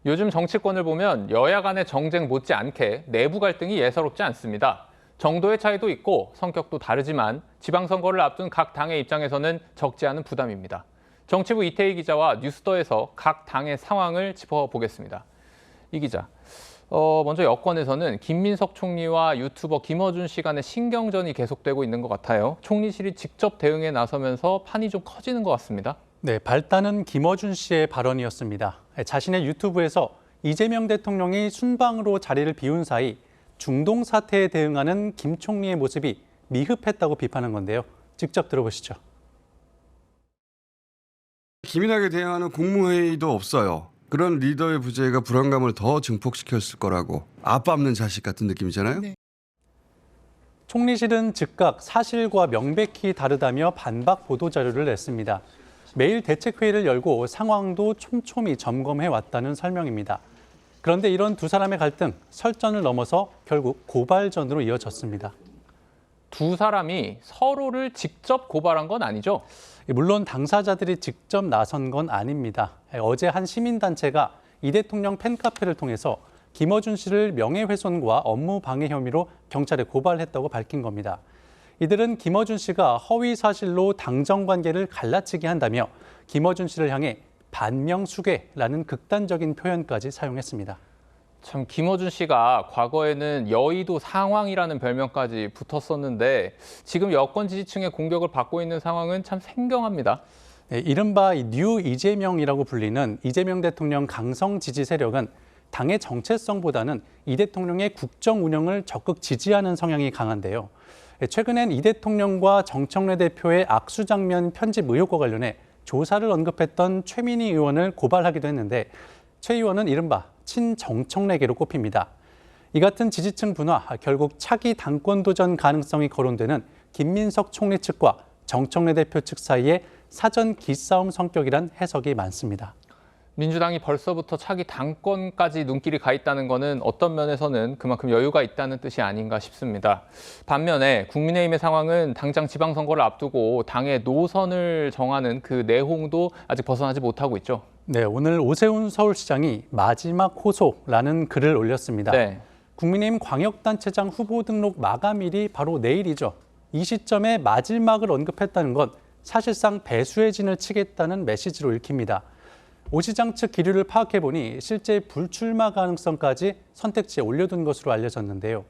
요즘 정치권을 보면 여야 간의 정쟁 못지않게 내부 갈등이 예사롭지 않습니다. 정도의 차이도 있고 성격도 다르지만 지방선거를 앞둔 각 당의 입장에서는 적지 않은 부담입니다. 정치부 이태희 기자와 뉴스더에서 각 당의 상황을 짚어보겠습니다. 이 기자, 먼저 여권에서는 김민석 총리와 유튜버 김어준 씨 간의 신경전이 계속되고 있는 것 같아요. 총리실이 직접 대응에 나서면서 판이 좀 커지는 것 같습니다. 네, 발단은 김어준 씨의 발언이었습니다. 자신의 유튜브에서 이재명 대통령이 순방으로 자리를 비운 사이 중동 사태에 대응하는 김 총리의 모습이 미흡했다고 비판한 건데요. 직접 들어보시죠. 기민하게 대응하는 국무회의도 없어요. 그런 리더의 부재가 불안감을 더 증폭시켰을 거라고. 아빠 없는 자식 같은 느낌이잖아요. 네. 총리실은 즉각 사실과 명백히 다르다며 반박 보도자료를 냈습니다. 매일 대책회의를 열고 상황도 촘촘히 점검해왔다는 설명입니다. 그런데 이런 두 사람의 갈등, 설전을 넘어서 결국 고발전으로 이어졌습니다. 두 사람이 서로를 직접 고발한 건 아니죠? 물론 당사자들이 직접 나선 건 아닙니다. 어제 한 시민단체가 이 대통령 팬카페를 통해서 김어준 씨를 명예훼손과 업무방해 혐의로 경찰에 고발했다고 밝힌 겁니다. 이들은 김어준 씨가 허위 사실로 당정 관계를 갈라치게 한다며 김어준 씨를 향해 반명수괴라는 극단적인 표현까지 사용했습니다. 참 김어준 씨가 과거에는 여의도 상황이라는 별명까지 붙었었는데 지금 여권 지지층의 공격을 받고 있는 상황은 참 생경합니다. 네, 이른바 뉴 이재명이라고 불리는 이재명 대통령 강성 지지 세력은 당의 정체성보다는 이 대통령의 국정 운영을 적극 지지하는 성향이 강한데요. 최근엔 이 대통령과 정청래 대표의 악수 장면 편집 의혹과 관련해 조사를 언급했던 최민희 의원을 고발하기도 했는데 최 의원은 이른바 친정청래계로 꼽힙니다. 이 같은 지지층 분화, 결국 차기 당권 도전 가능성이 거론되는 김민석 총리 측과 정청래 대표 측 사이에 사전 기싸움 성격이란 해석이 많습니다. 민주당이 벌써부터 차기 당권까지 눈길이 가 있다는 것은 어떤 면에서는 그만큼 여유가 있다는 뜻이 아닌가 싶습니다. 반면에 국민의힘의 상황은 당장 지방선거를 앞두고 당의 노선을 정하는 그 내홍도 아직 벗어나지 못하고 있죠. 네, 오늘 오세훈 서울시장이 마지막 호소라는 글을 올렸습니다. 네. 국민의힘 광역단체장 후보 등록 마감일이 바로 내일이죠. 이 시점에 마지막을 언급했다는 건 사실상 배수의 진을 치겠다는 메시지로 읽힙니다. 오 시장 측 기류를 파악해보니 실제 불출마 가능성까지 선택지에 올려둔 것으로 알려졌는데요.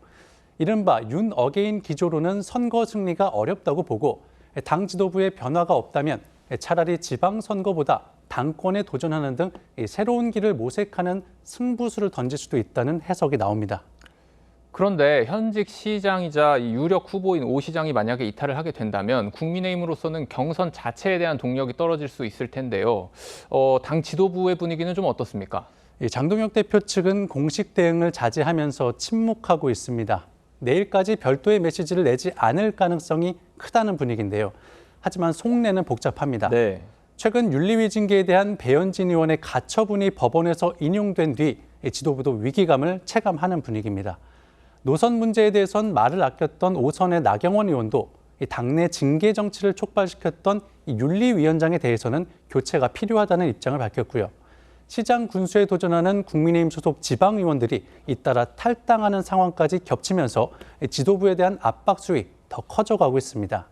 이른바 윤 어게인 기조로는 선거 승리가 어렵다고 보고 당 지도부의 변화가 없다면 차라리 지방선거보다 당권에 도전하는 등 새로운 길을 모색하는 승부수를 던질 수도 있다는 해석이 나옵니다. 그런데 현직 시장이자 유력 후보인 오 시장이 만약에 이탈을 하게 된다면 국민의힘으로서는 경선 자체에 대한 동력이 떨어질 수 있을 텐데요. 당 지도부의 분위기는 좀 어떻습니까? 장동혁 대표 측은 공식 대응을 자제하면서 침묵하고 있습니다. 내일까지 별도의 메시지를 내지 않을 가능성이 크다는 분위기인데요. 하지만 속내는 복잡합니다. 네. 최근 윤리위 징계에 대한 배현진 의원의 가처분이 법원에서 인용된 뒤 지도부도 위기감을 체감하는 분위기입니다. 노선 문제에 대해선 말을 아꼈던 오선의 나경원 의원도 당내 징계 정치를 촉발시켰던 윤리위원장에 대해서는 교체가 필요하다는 입장을 밝혔고요. 시장 군수에 도전하는 국민의힘 소속 지방의원들이 잇따라 탈당하는 상황까지 겹치면서 지도부에 대한 압박 수위 더 커져가고 있습니다.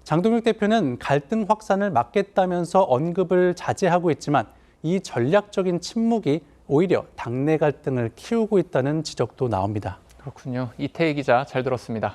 장동혁 대표는 갈등 확산을 막겠다면서 언급을 자제하고 있지만 이 전략적인 침묵이 오히려 당내 갈등을 키우고 있다는 지적도 나옵니다. 그렇군요. 이태희 기자 잘 들었습니다.